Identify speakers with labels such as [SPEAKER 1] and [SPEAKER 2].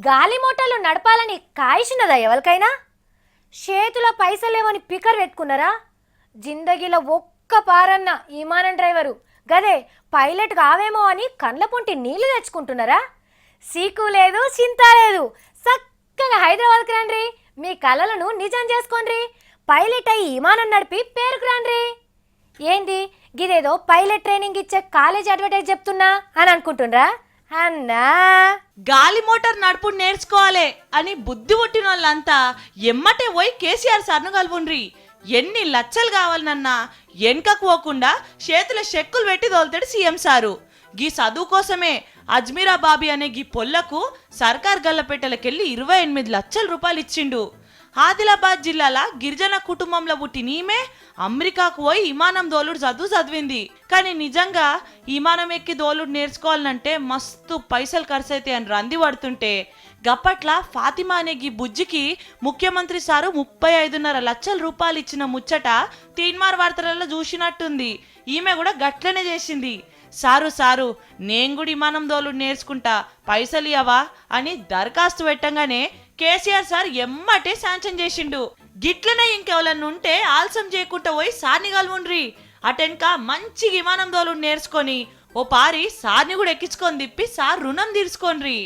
[SPEAKER 1] గాలి మోటార్లు నడపాలని కాయిసినదా ఎవరికైనా? చేతుల పైసలేవని పికర్ పెట్టుకున్నారా? జిందగీలో ఒక్క పారన్న విమానం డ్రైవరు గదే పైలట్ కావేమో అని కండ్ల పొంటి నీళ్లు తెచ్చుకుంటున్నారా? సీకు లేదు, చింత లేదు, చక్కగా హైదరాబాద్కి రండి, మీ కలలను నిజం చేసుకోండి, పైలట్ అయ్యి విమానం నడిపి పేరుకు రండి. ఏంది గిదేదో పైలట్ ట్రైనింగ్ ఇచ్చే కాలేజ్ అడ్వర్టైజ్ చెప్తున్నా అని అనుకుంటుండ్రా? అన్నా
[SPEAKER 2] గాలి మోటార్ నడుపుడు నేర్చుకోవాలి అని బుద్ధి పుట్టిన వాళ్ళంతా ఎమ్మటే పోయి కేసీఆర్ సార్ను కలువుండ్రి. ఎన్ని లచ్చలు కావాలనన్నా వెనకకు పోకుండా చేతుల చెక్కులు పెట్టి తోలుతాడు సీఎం సారు. గీ చదువు కోసమే అజ్మీరా బాబీ అనే గీ పొల్లకు సర్కార్ గల్లపెట్టెలకెళ్ళి 28 లక్షల రూపాయలు ఇచ్చిండు. ఆదిలాబాద్ జిల్లాల గిరిజన కుటుంబంలో పుట్టిన ఈమె అమెరికాకు పోయి విమానం దోలుడు చదివింది. కానీ నిజంగా విమానం ఎక్కి దోలుడు నేర్చుకోవాలంటే మస్తు పైసలు ఖర్చు అయితే అని రంది పడుతుంటే గప్పట్ల ఫాతిమా అనే గీ బుజ్జికి ముఖ్యమంత్రి సారు 35.5 లక్షల రూపాయలు ఇచ్చిన ముచ్చట తీన్మార్ వార్తలలో చూసినట్టుంది. ఈమె కూడా గట్లనే చేసింది. సారు నేను కూడా విమానం దోలుడు నేర్చుకుంటా, పైసలు ఇవ్వవా అని దరఖాస్తు పెట్టంగానే కేసీఆర్ సార్ ఎమ్మటే శాంక్షన్ చేసిండు. గిట్లనే ఇంకెవరన్నా ఉంటే ఆలస్యం చేయకుండా పోయి సార్ని కలువుండ్రి. అటెన్క మంచి విమానం దోలుడు నేర్చుకొని ఓ పారి సార్ని కూడా ఎక్కించుకొని తిప్పి సార్ రుణం తీర్చుకోండ్రి.